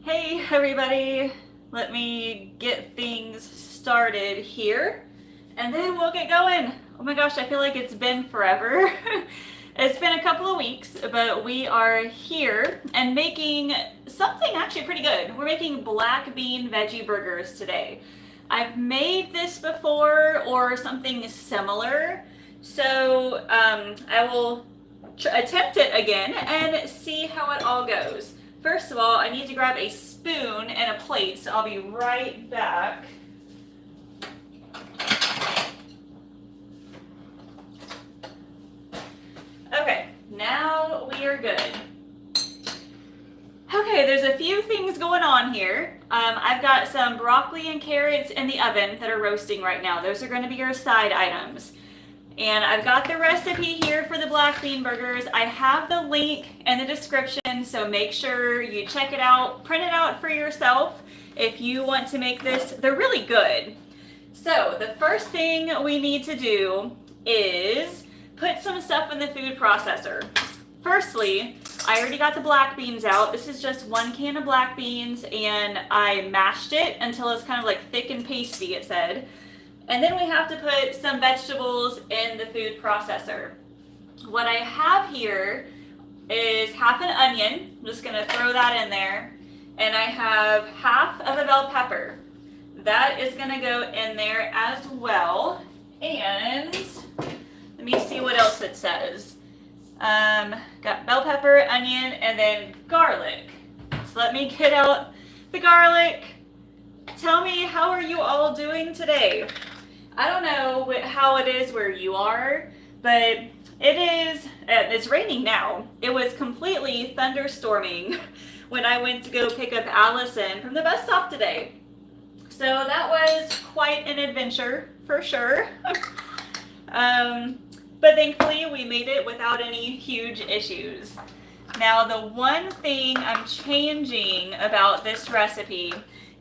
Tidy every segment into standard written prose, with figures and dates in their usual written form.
Hey everybody, let me get things started here and then we'll get going. Oh my gosh, I feel like it's been forever. It's been a couple of weeks, but we are here and making something actually pretty good. We're making black bean veggie burgers today. I've made this before or something similar, so I will attempt it again and see how it all goes. First of all, I need to grab a spoon and a plate, so I'll be right back. Okay, now we are good. Okay, there's a few things going on here. I've got some broccoli and carrots in the oven that are roasting right now. Those are going to be our side items. And I've got the recipe here for the black bean burgers. I have the link in the description, so make sure you check it out, print it out for yourself if you want to make this. They're really good. So the first thing we need to do is put some stuff in the food processor. Firstly, I already got the black beans out. This is just 1 can of black beans, and I mashed it until it's kind of like thick and pasty, it said. And then we have to put some vegetables in the food processor. What I have here is half an onion. I'm just gonna throw that in there. And I have half of a bell pepper. That is gonna go in there as well. And let me see what else it says. Got bell pepper, onion, and then garlic. So let me get out the garlic. Tell me, how are you all doing today? I don't know how it is where you are, but it's raining now. It was completely thunderstorming when I went to go pick up Allison from the bus stop today. So that was quite an adventure for sure. But thankfully we made it without any huge issues. Now the one thing I'm changing about this recipe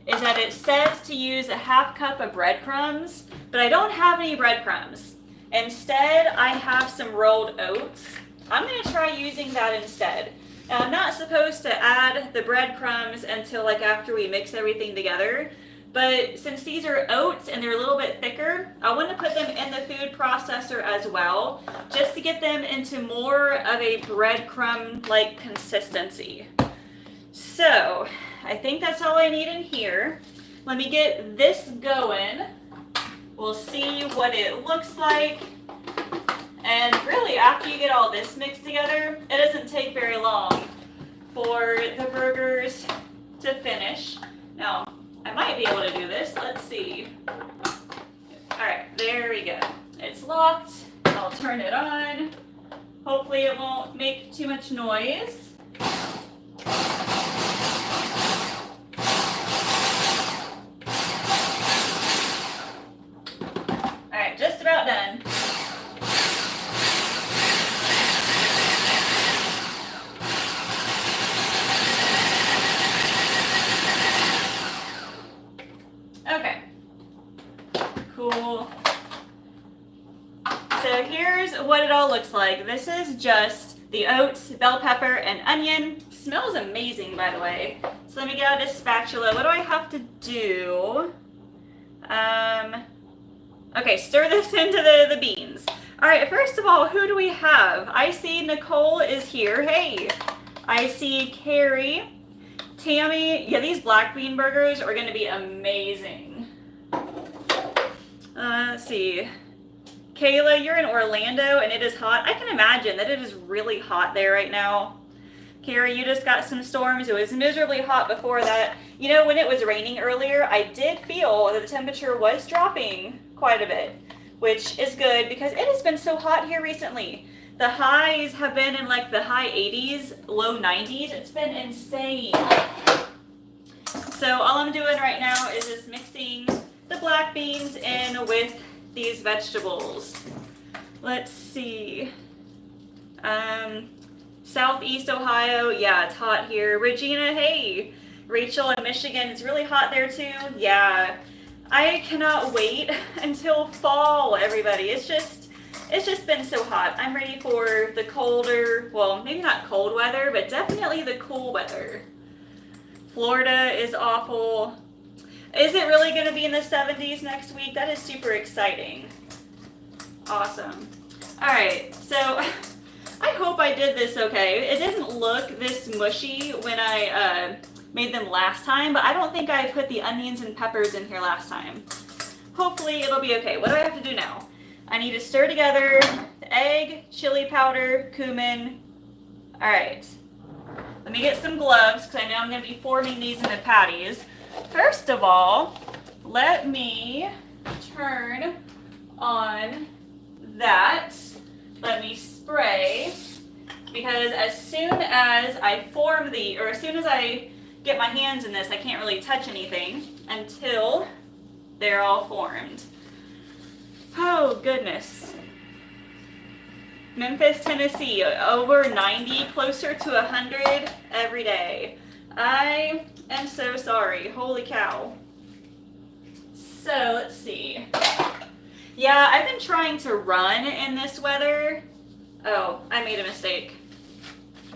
is that it says to use a half cup of breadcrumbs, but I don't have any breadcrumbs. Instead, I have some rolled oats. I'm gonna try using that instead. Now, I'm not supposed to add the breadcrumbs until like after we mix everything together, but since these are oats and they're a little bit thicker, I want to put them in the food processor as well, just to get them into more of a breadcrumb-like consistency. So, I think that's all I need in here. Let me get this going. We'll see what it looks like. And really, after you get all this mixed together, it doesn't take very long for the burgers to finish. Now, I might be able to do this. Let's see. All right, there we go. It's locked. I'll turn it on. Hopefully it won't make too much noise. Just about done. Okay. Cool. So here's what it all looks like. This is just the oats, bell pepper, and onion. Smells amazing, by the way. So let me get out a spatula. What do I have to do? Okay, stir this into the beans. All right, first of all, who do we have? I see Nicole is here. Hey. I see Carrie, Tammy. Yeah, these black bean burgers are gonna be amazing. Let's see. Kayla, you're in Orlando and it is hot. I can imagine that it is really hot there right now. Carrie, you just got some storms. It was miserably hot before that. You know, when it was raining earlier, I did feel that the temperature was dropping quite a bit, which is good because it has been so hot here recently. The highs have been in like the high 80s, low 90s. It's been insane. So all I'm doing right now is just mixing the black beans in with these vegetables. Let's see. Southeast Ohio, yeah, it's hot here. Regina, hey. Rachel in Michigan, it's really hot there too. Yeah, I cannot wait until fall, everybody. It's just been so hot. I'm ready for the colder, well, maybe not cold weather, but definitely the cool weather Florida is awful. Is it really going to be in the 70s next week? That is super exciting. Awesome. All right, so I hope I did this okay. It didn't look this mushy when I made them last time, but I don't think I put the onions and peppers in here last time. Hopefully it'll be okay. What do I have to do now? I need to stir together the egg, chili powder, cumin. All right. Let me get some gloves because I know I'm going to be forming these into patties. First of all, let me turn on that. Let me spray, because as soon as I form or as soon as I get my hands in this, I can't really touch anything until they're all formed. Oh, goodness. Memphis, Tennessee, over 90, closer to 100 every day. I am so sorry. Holy cow. So, let's see. Yeah, I've been trying to run in this weather. Oh, I made a mistake.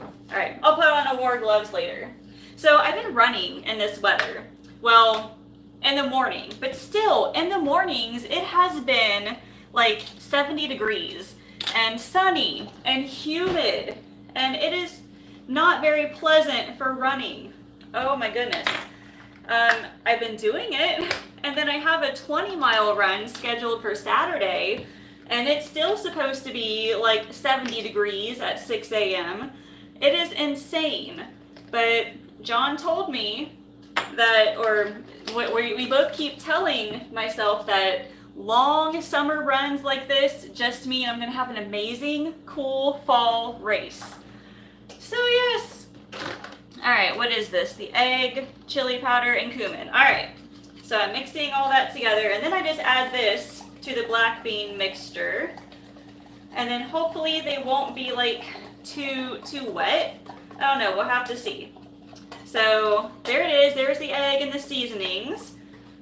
All right, I'll put on war gloves later. So I've been running in this weather. Well, in the morning, but still, in the mornings, it has been like 70 degrees and sunny and humid, and it is not very pleasant for running. Oh my goodness. I've been doing it, and then I have a 20-mile run scheduled for Saturday, and it's still supposed to be like 70 degrees at 6 a.m. It is insane. But John told me that, or we both keep telling myself that long summer runs like this just mean I'm going to have an amazing, cool fall race. So yes. All right, what is this? The egg, chili powder, and cumin. All right, so I'm mixing all that together, and then I just add this to the black bean mixture. And then hopefully they won't be like too wet. I don't know, we'll have to see. So there it is, there's the egg and the seasonings.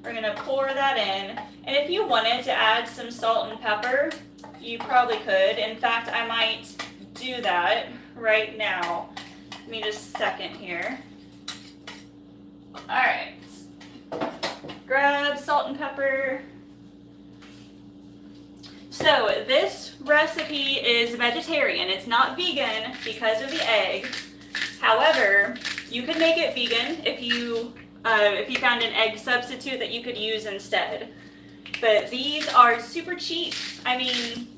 We're gonna pour that in. And if you wanted to add some salt and pepper, you probably could. In fact, I might do that right now. Give me just a second here. All right. Grab salt and pepper. So this recipe is vegetarian. It's not vegan because of the egg. However, you could make it vegan if you found an egg substitute that you could use instead. But these are super cheap. I mean,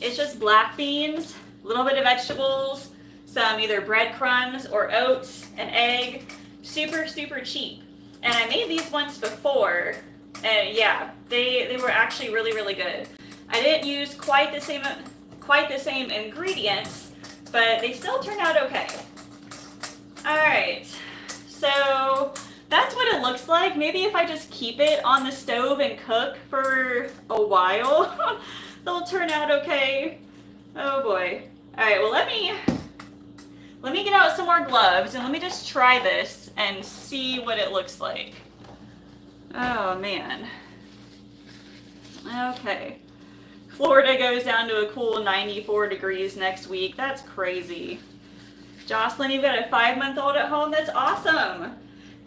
it's just black beans, a little bit of vegetables, some either breadcrumbs or oats, an egg. Super, super cheap. And I made these once before, and yeah, they were actually really, really good. I didn't use quite the same ingredients, but they still turned out okay. All right, so that's what it looks like. Maybe if I just keep it on the stove and cook for a while, they'll turn out okay. Oh boy. All right, well let me get out some more gloves and let me just try this and see what it looks like. Oh man. Okay. Florida goes down to a cool 94 degrees next week. That's crazy. Jocelyn, you've got a 5-month-old at home? That's awesome.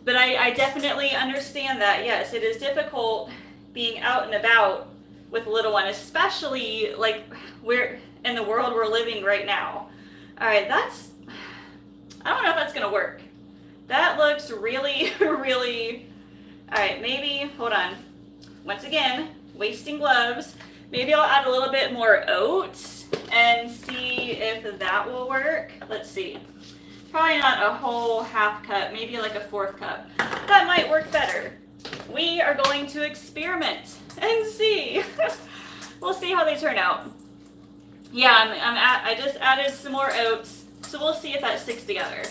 But I definitely understand that. Yes, it is difficult being out and about with a little one, especially like we're in the world we're living right now. All right, I don't know if that's gonna work. That looks really, really, all right, maybe, hold on. Once again, wasting gloves. Maybe I'll add a little bit more oats and see if that will work. Let's see. Probably not a whole half cup, maybe like a 1/4 cup. That might work better. We are going to experiment and see. We'll see how they turn out. Yeah, I just added some more oats, so we'll see if that sticks together.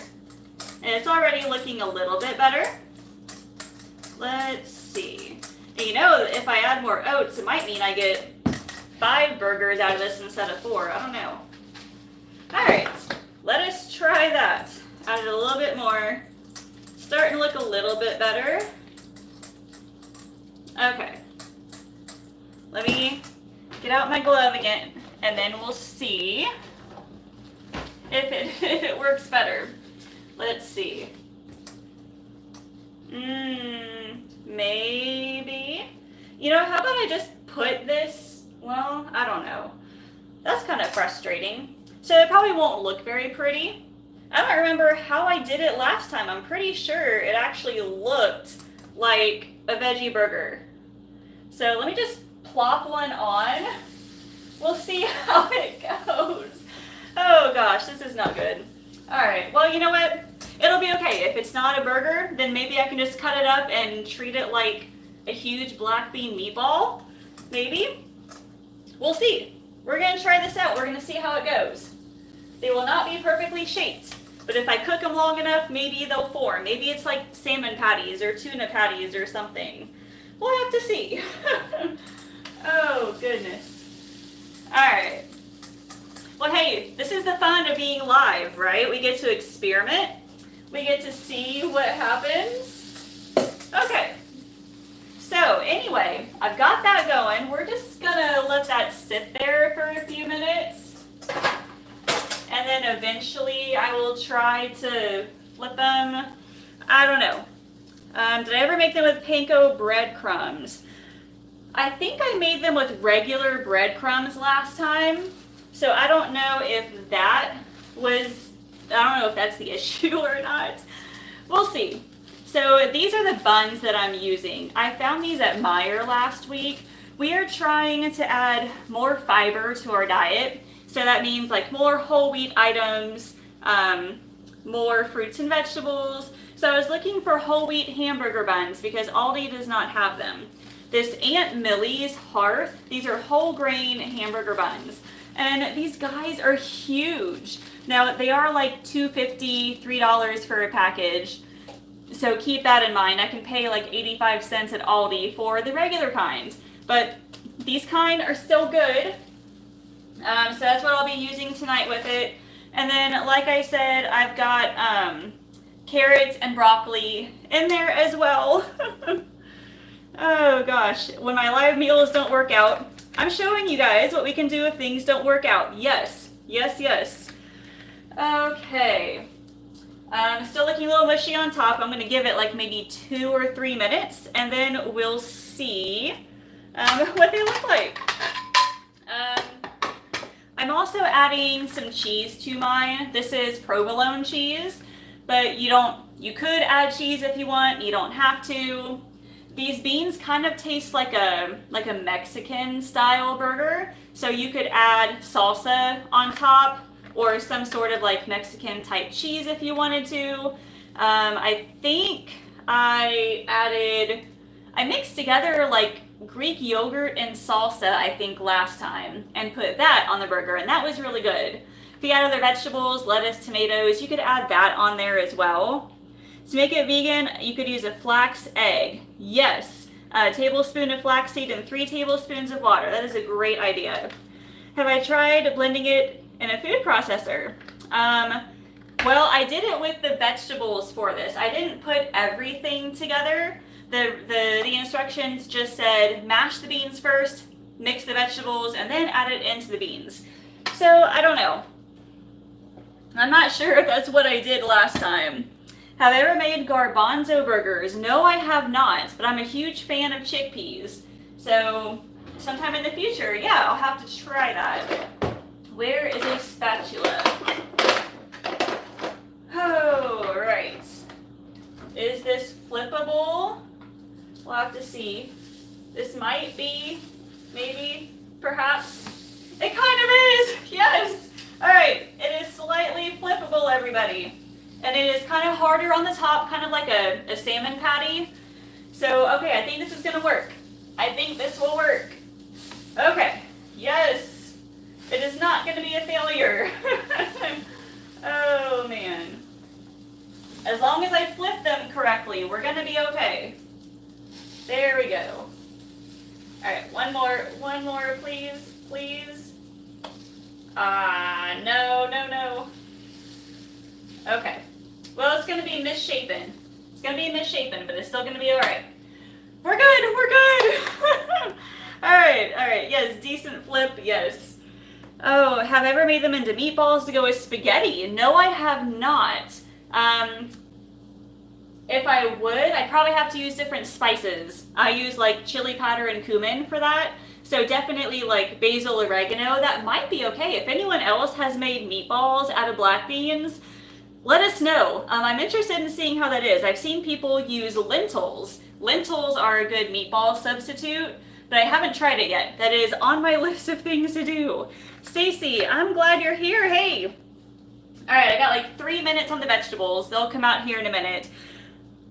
And it's already looking a little bit better. Let's see. And you know, if I add more oats, it might mean I get 5 burgers out of this instead of 4. I don't know. All right, let us try that. Added a little bit more. Starting to look a little bit better. Okay. Let me get out my glove again, and then we'll see if it works better. Let's see. how about I just put this, well, I don't know. That's kind of frustrating. So it probably won't look very pretty. I don't remember how I did it last time. I'm pretty sure it actually looked like a veggie burger. So let me just plop one on. We'll see how it goes. Oh gosh, this is not good. All right, well, you know what? It'll be okay. If it's not a burger, then maybe I can just cut it up and treat it like a huge black bean meatball. Maybe. We'll see. We're gonna try this out. We're gonna see how it goes. They will not be perfectly shaped, but if I cook them long enough, maybe they'll form. Maybe it's like salmon patties or tuna patties or something. We'll have to see. Oh, goodness. All right. Well, hey, this is the fun of being live, right? We get to experiment. We get to see what happens. Okay. So anyway, I've got that going. We're just gonna let that sit there for a few minutes. And then eventually I will try to flip them. I don't know. Did I ever make them with panko breadcrumbs? I think I made them with regular breadcrumbs last time. So I don't know if that was, I don't know if that's the issue or not. We'll see. So these are the buns that I'm using. I found these at Meijer last week. We are trying to add more fiber to our diet. So that means like more whole wheat items, more fruits and vegetables. So I was looking for whole wheat hamburger buns because Aldi does not have them. This Aunt Millie's Hearth, these are whole grain hamburger buns. And these guys are huge. Now they are like $2.50, $3 for a package. So keep that in mind. I can pay like 85 cents at Aldi for the regular kinds. But these kind are still good. So that's what I'll be using tonight with it. And then, like I said, I've got carrots and broccoli in there as well. Oh gosh, when my live meals don't work out, I'm showing you guys what we can do if things don't work out. Yes, yes, yes. Okay. Still looking a little mushy on top. I'm going to give it like maybe 2 or 3 minutes, and then we'll see what they look like. I'm also adding some cheese to mine. This is provolone cheese, but you could add cheese if you want. You don't have to. These beans kind of taste like a Mexican style burger. So you could add salsa on top or some sort of like Mexican type cheese if you wanted to. I think I mixed together like Greek yogurt and salsa, I think last time, and put that on the burger, and that was really good. If you add other vegetables, lettuce, tomatoes, you could add that on there as well. To make it vegan, you could use a flax egg. Yes, a tablespoon of flaxseed and 3 tablespoons of water. That is a great idea. Have I tried blending it in a food processor? Well, I did it with the vegetables for this. I didn't put everything together. The instructions just said mash the beans first, mix the vegetables, and then add it into the beans. So I don't know. I'm not sure if that's what I did last time. Have I ever made garbanzo burgers? No, I have not, but I'm a huge fan of chickpeas. So sometime in the future, yeah, I'll have to try that. Where is a spatula? Oh, right. Is this flippable? We'll have to see. This might be, maybe, perhaps. It kind of is, yes. All right, it is slightly flippable, everybody. And it is kind of harder on the top, kind of like a salmon patty. So, okay, I think this is gonna work. I think this will work. Okay, yes. It is not gonna be a failure. Oh man. As long as I flip them correctly, we're gonna be okay. There we go. All right, one more, please, please. No. Okay. Well, it's gonna be misshapen. It's gonna be misshapen, but it's still gonna be all right. We're good. All right. Yes, decent flip. Yes. Oh, have I ever made them into meatballs to go with spaghetti? No, I have not. If I would, I'd probably have to use different spices. I use like chili powder and cumin for that. So definitely like basil, oregano, that might be okay. If anyone else has made meatballs out of black beans, let us know. I'm interested in seeing how that is. I've seen people use lentils. Lentils are a good meatball substitute, but I haven't tried it yet. That is on my list of things to do. Stacy, I'm glad you're here. Hey. All right, I got like 3 minutes on the vegetables. They'll come out here in a minute.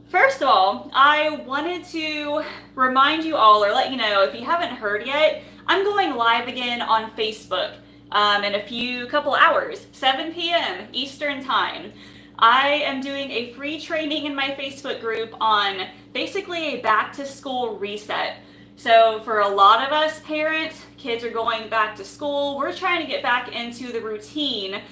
First of all, I wanted to remind you all, or let you know, if you haven't heard yet, I'm going live again on Facebook in a couple hours, 7 p.m. Eastern Time. I am doing a free training in my Facebook group on basically a back to school reset. So for a lot of us parents, kids are going back to school. We're trying to get back into the routine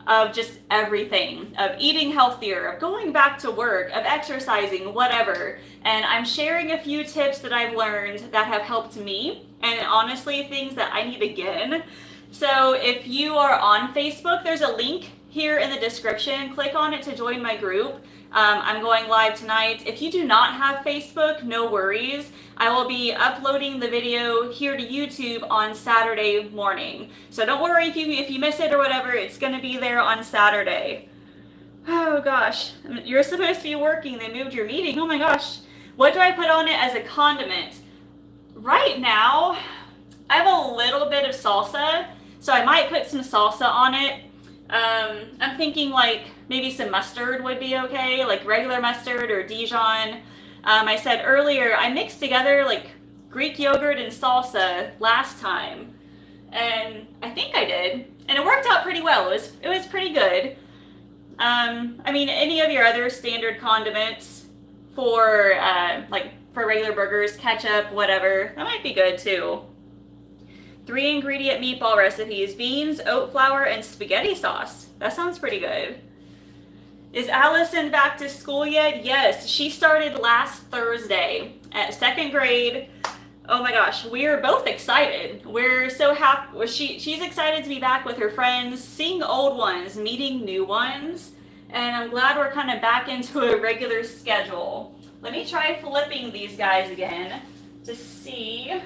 of just everything, of eating healthier, of going back to work, of exercising, whatever. And I'm sharing a few tips that I've learned that have helped me, and honestly, things that I need again. So if you are on Facebook, there's a link here in the description. Click on it to join my group. I'm going live tonight. If you do not have Facebook, no worries. I will be uploading the video here to YouTube on Saturday morning. So don't worry if you miss it or whatever, it's gonna be there on Saturday. Oh gosh, you're supposed to be working, they moved your meeting, oh my gosh. What do I put on it as a condiment? Right now, I have a little bit of salsa, so I might put some salsa on it. I'm thinking like maybe some mustard would be okay, like regular mustard or Dijon. I said earlier, I mixed together like Greek yogurt and salsa last time, and I think I did, and it worked out pretty well. It was pretty good. I mean, any of your other standard condiments for for regular burgers, ketchup, whatever, that might be good too. 3 ingredient meatball recipes: beans, oat flour, and spaghetti sauce. That sounds pretty good. Is Allison back to school yet? Yes, she started last Thursday at 2nd grade. Oh my gosh, we're both excited. We're so happy. She's excited to be back with her friends, seeing old ones, meeting new ones, and I'm glad we're kind of back into a regular schedule. Let me try flipping these guys again to see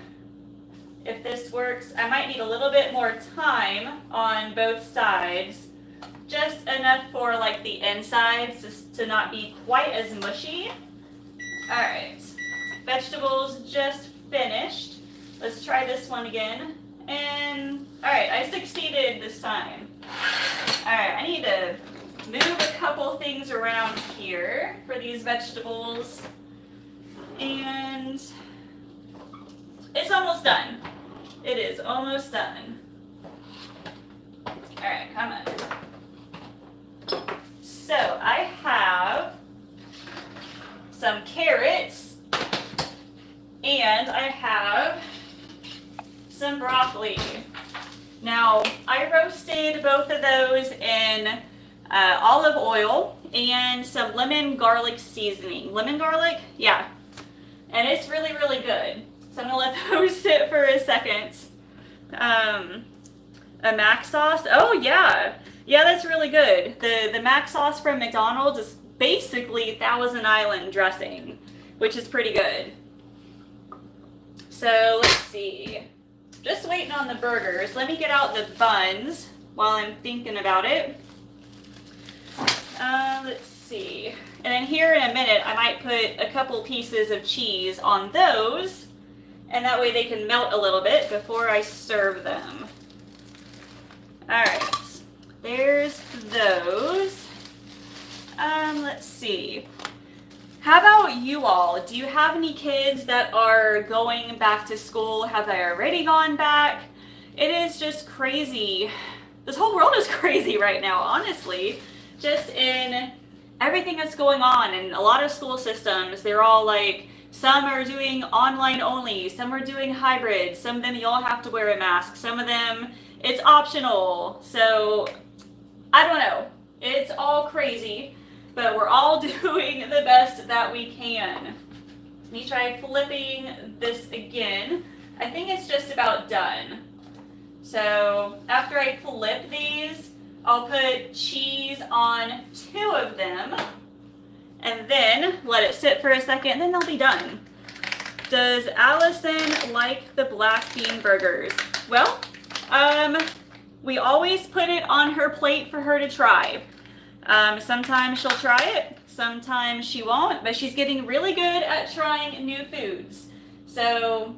if this works. I might need a little bit more time on both sides, just enough for like the insides to not be quite as mushy. All right, vegetables just finished. Let's try this one again. And all right, I succeeded this time. All right, I need to move a couple things around here for these vegetables. And it's almost done. It is almost done. All right, come on. So I have some carrots and I have some broccoli. Now, I roasted both of those in olive oil and some lemon garlic seasoning. Lemon garlic? Yeah. And it's really, really good. So I'm gonna let those sit for a second. A mac sauce. Oh yeah. Yeah, that's really good. The mac sauce from McDonald's is basically Thousand Island dressing, which is pretty good. So let's see. Just waiting on the burgers. Let me get out the buns while I'm thinking about it. Let's see. And then here in a minute, I might put a couple pieces of cheese on those, and that way they can melt a little bit before I serve them. All right, there's those. Let's see. How about you all? Do you have any kids that are going back to school? Have they already gone back? It is just crazy. This whole world is crazy right now, honestly. Just in everything that's going on, and a lot of school systems, they're all like, some are doing online only, some are doing hybrid, some of them you all have to wear a mask, some of them it's optional. So I don't know, it's all crazy, but we're all doing the best that we can. Let me try flipping this again. I think it's just about done. So after I flip these, I'll put cheese on 2 of them, and then let it sit for a second, and then they'll be done. Does Allison like the black bean burgers? Well, we always put it on her plate for her to try. Sometimes she'll try it, sometimes she won't, but she's getting really good at trying new foods. So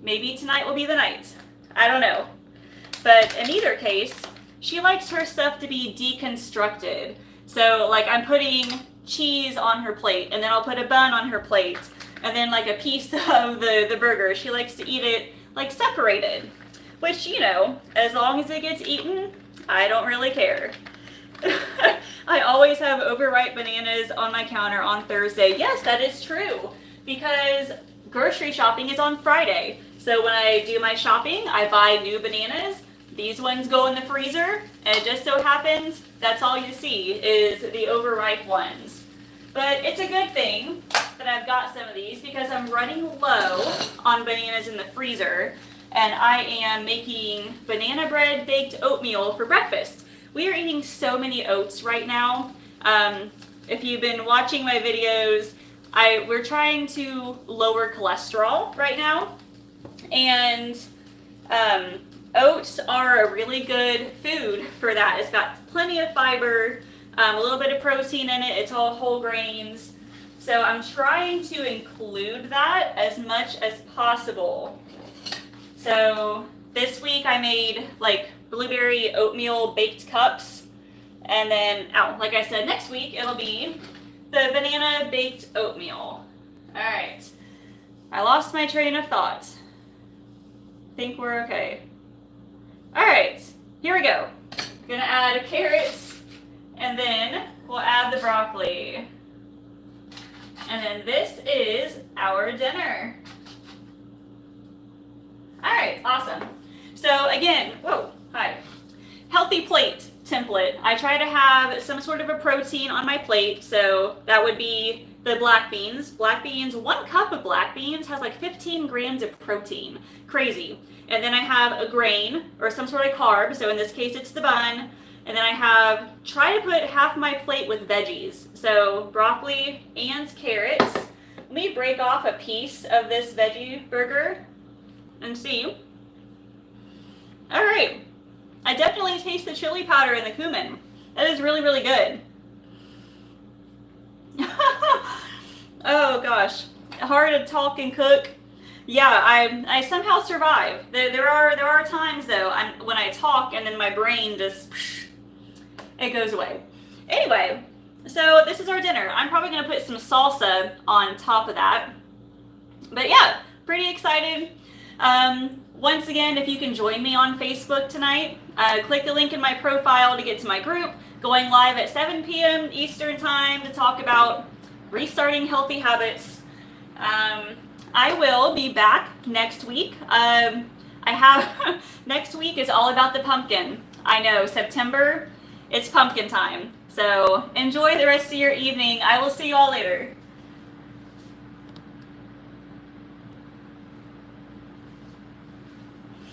maybe tonight will be the night. I don't know. But in either case, she likes her stuff to be deconstructed. So like I'm putting cheese on her plate, and then I'll put a bun on her plate, and then like a piece of the burger. She likes to eat it like separated, which, you know, as long as it gets eaten, I don't really care. I always have overripe bananas on my counter on Thursday. Yes, that is true, because grocery shopping is on Friday. So when I do my shopping, I buy new bananas. These ones go in the freezer, and it just so happens that's all you see is the overripe ones. But it's a good thing that I've got some of these, because I'm running low on bananas in the freezer, and I am making banana bread baked oatmeal for breakfast. We are eating so many oats right now. If you've been watching my videos, we're trying to lower cholesterol right now, and oats are a really good food for that. It's got plenty of fiber, a little bit of protein in it. It's all whole grains. So I'm trying to include that as much as possible. So this week I made like blueberry oatmeal baked cups. And then, like I said, next week it'll be the banana baked oatmeal. All right. I lost my train of thought. Think we're okay. All right, here we go. Gonna add carrots, and then we'll add the broccoli. And then this is our dinner. All right, awesome. So again, healthy plate template. I try to have some sort of a protein on my plate, so that would be the black beans. Black beans, 1 cup of black beans has like 15 grams of protein. Crazy. And then I have a grain or some sort of carb. So in this case, it's the bun. And then I try to put half my plate with veggies. So broccoli and carrots. Let me break off a piece of this veggie burger and see. All right. I definitely taste the chili powder and the cumin. That is really, really good. Oh gosh, hard to talk and cook. Yeah, I somehow survive. There are times though when I talk and then my brain just it goes away. Anyway, so this is our dinner. I'm probably gonna put some salsa on top of that. But yeah, pretty excited. Once again, if you can join me on Facebook tonight, click the link in my profile to get to my group. Going live at 7 p.m. Eastern time to talk about restarting healthy habits. I will be back next week. Next week is all about the pumpkin. I know, September, it's pumpkin time. So enjoy the rest of your evening. I will see you all later.